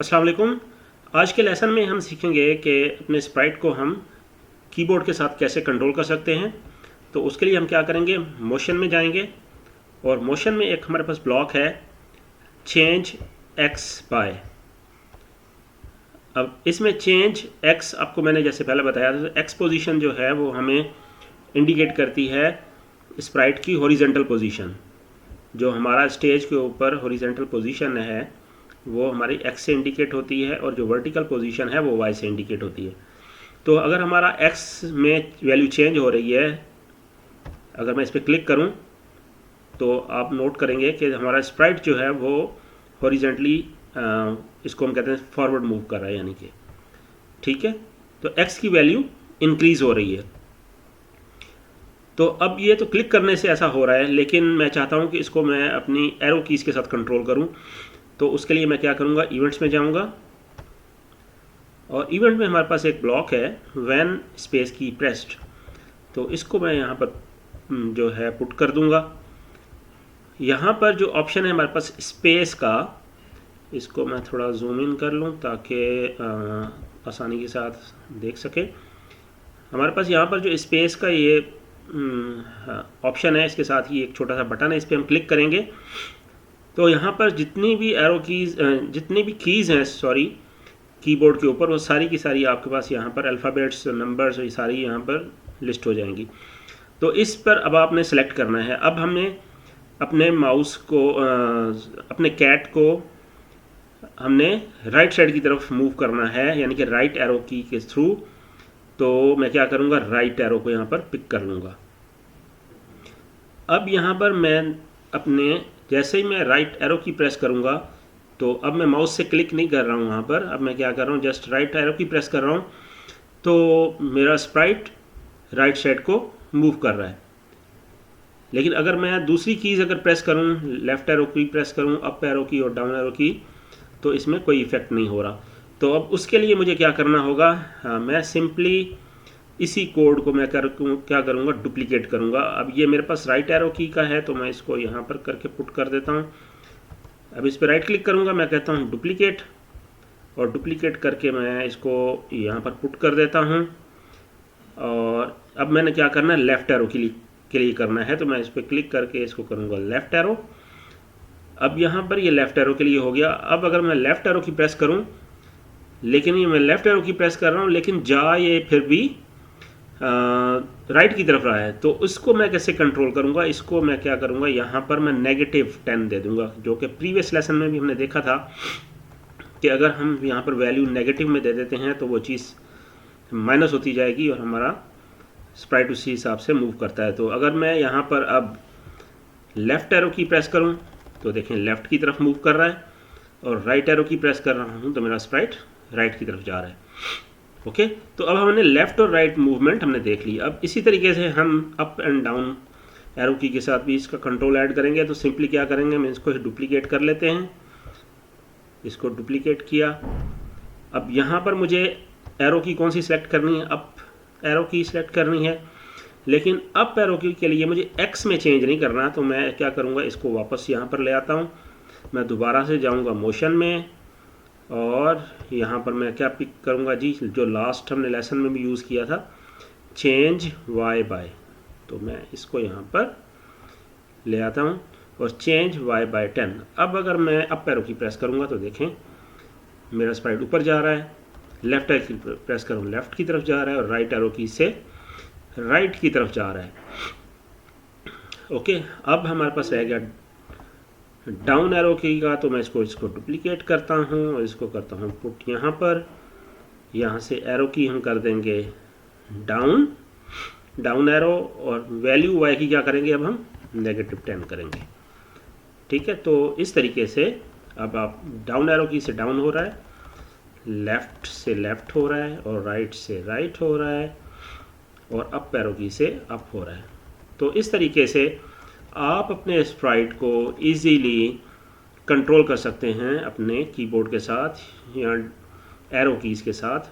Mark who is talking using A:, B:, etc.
A: अस्सलाम वालेकुम। आज के लेसन में हम सीखेंगे कि अपने स्प्राइट को हम कीबोर्ड के साथ कैसे कंट्रोल कर सकते हैं। तो उसके लिए हम क्या करेंगे, मोशन में जाएंगे और मोशन में एक हमारे पास ब्लॉक है चेंज एक्स बाय। अब इसमें चेंज एक्स आपको मैंने जैसे पहले बताया था, एक्स पोजीशन जो है वो हमें इंडिकेट करती है स्प्राइट की हॉरिजेंटल पोजीशन। जो हमारा स्टेज के ऊपर हॉरिजेंटल पोजीशन है वो हमारी एक्स से इंडिकेट होती है और जो वर्टिकल पोजीशन है वो वाई से इंडिकेट होती है। तो अगर हमारा एक्स में वैल्यू चेंज हो रही है, अगर मैं इस पर क्लिक करूं तो आप नोट करेंगे कि हमारा स्प्राइट जो है वो हॉरिजेंटली इसको हम कहते हैं फॉरवर्ड मूव कर रहा है, यानी कि ठीक है। तो एक्स की वैल्यू इंक्रीज हो रही है। तो अब ये तो क्लिक करने से ऐसा हो रहा है, लेकिन मैं चाहता हूं कि इसको मैं अपनी एरो कीज़ के साथ कंट्रोल करूं। तो उसके लिए मैं क्या करूंगा, इवेंट्स में जाऊंगा और इवेंट में हमारे पास एक ब्लॉक है व्हेन स्पेस की प्रेस्ड। तो इसको मैं यहाँ पर जो है पुट कर दूंगा। यहाँ पर जो ऑप्शन है हमारे पास स्पेस का, इसको मैं थोड़ा जूम इन कर लूँ ताकि आसानी के साथ देख सके। हमारे पास यहाँ पर जो स्पेस का ये ऑप्शन है, इसके साथ ही एक छोटा सा बटन है, इस पर हम क्लिक करेंगे तो यहाँ पर जितनी भी एरो कीज़, जितनी भी कीज़ हैं कीबोर्ड के ऊपर, वो सारी की सारी आपके पास यहाँ पर अल्फ़ाबेट्स, नंबर्स, ये सारी यहाँ पर लिस्ट हो जाएंगी। तो इस पर अब आपने सेलेक्ट करना है। अब हमें अपने माउस को, अपने कैट को हमने राइट साइड की तरफ मूव करना है, यानी कि राइट एरो की के थ्रू। तो मैं क्या करूँगा, राइट एरो को यहाँ पर पिक कर लूँगा। अब यहाँ पर मैं अपने, जैसे ही मैं राइट एरो की प्रेस करूँगा तो अब मैं माउस से क्लिक नहीं कर रहा हूँ यहाँ पर। अब मैं क्या कर रहा हूँ, जस्ट राइट एरो की प्रेस कर रहा हूँ तो मेरा स्प्राइट राइट साइड को मूव कर रहा है। लेकिन अगर मैं दूसरी कीज़ अगर प्रेस करूँ, लेफ़्ट एरो की प्रेस करूँ, अप एरो की और डाउन एरो की, तो इसमें कोई इफ़ेक्ट नहीं हो रहा। तो अब उसके लिए मुझे क्या करना होगा, मैं सिंपली इसी कोड को मैं क्या करूँगा, डुप्लीकेट करूँगा। अब ये मेरे पास राइट एरो की का है तो मैं इसको यहाँ पर करके पुट कर देता हूँ। अब इस पर राइट क्लिक करूँगा, मैं कहता हूँ डुप्लीकेट, और डुप्लीकेट करके मैं इसको यहाँ पर पुट कर देता हूँ। और अब मैंने क्या करना है, लेफ़्ट एरो के लिए करना है, तो मैं इस पर क्लिक करके इसको करूँगा लेफ़्ट एरो। अब यहाँ पर ये लेफ़्ट एरो के लिए हो गया। अब अगर मैं लेफ़्ट एरो की प्रेस करूँ, लेकिन ये मैं लेफ़्ट एरो की प्रेस कर रहा हूँ लेकिन ये फिर भी राइट की तरफ रहा है, तो उसको मैं कैसे कंट्रोल करूँगा। इसको मैं क्या करूँगा, यहाँ पर मैं -10 दे दूँगा, जो कि प्रीवियस लेसन में भी हमने देखा था कि अगर हम यहाँ पर वैल्यू नेगेटिव में दे देते हैं तो वो चीज़ माइनस होती जाएगी और हमारा स्प्राइट उसी हिसाब से मूव करता है। तो अगर मैं यहाँ पर अब लेफ़्ट एरो की प्रेस करूँ तो देखें लेफ़्ट की तरफ मूव कर रहा है, और राइट एरो की प्रेस कर रहा हूँ तो मेरा स्प्राइट राइट की तरफ जा रहा है। ओके, तो अब हमने लेफ़्ट और राइट मूवमेंट हमने देख ली। अब इसी तरीके से हम अप एंड डाउन एरो की के साथ भी इसका कंट्रोल ऐड करेंगे। तो सिंपली क्या करेंगे, हम इसको डुप्लीकेट कर लेते हैं। इसको डुप्लीकेट किया। अब यहाँ पर मुझे एरो की कौन सी सिलेक्ट करनी है, अप एरो की सिलेक्ट करनी है, लेकिन अप एरो की के लिए मुझे एक्स में चेंज नहीं करना। तो मैं क्या करूँगा, इसको वापस यहाँ पर ले आता हूँ। मैं दोबारा से जाऊँगा मोशन में और यहाँ पर मैं क्या पिक करूँगा जी, जो लास्ट हमने लेसन में भी यूज़ किया था, चेंज वाई बाय। तो मैं इसको यहाँ पर ले आता हूँ और चेंज वाई बाय 10। अब अगर मैं अप एरो की प्रेस करूँगा तो देखें मेरा स्प्राइट ऊपर जा रहा है, लेफ्ट एरो की प्रेस करूँ लेफ्ट की तरफ जा रहा है, और राइट एरो की से राइट की तरफ जा रहा है। ओके, अब हमारे पास रह गया डाउन एरो की का। तो मैं इसको डुप्लीकेट करता हूँ और इसको करता हूँ पुट यहाँ पर। यहाँ से एरो की हम कर देंगे डाउन एरो, और वैल्यू वाई की क्या करेंगे, अब हम -10 करेंगे। ठीक है, तो इस तरीके से अब आप डाउन एरो की से डाउन हो रहा है, लेफ़्ट से लेफ़्ट हो रहा है, और राइट से राइट हो रहा है, और अप एरो की से अप हो रहा है। तो इस तरीके से आप अपने स्प्राइट को इजीली कंट्रोल कर सकते हैं अपने कीबोर्ड के साथ या एरो कीज़ के साथ।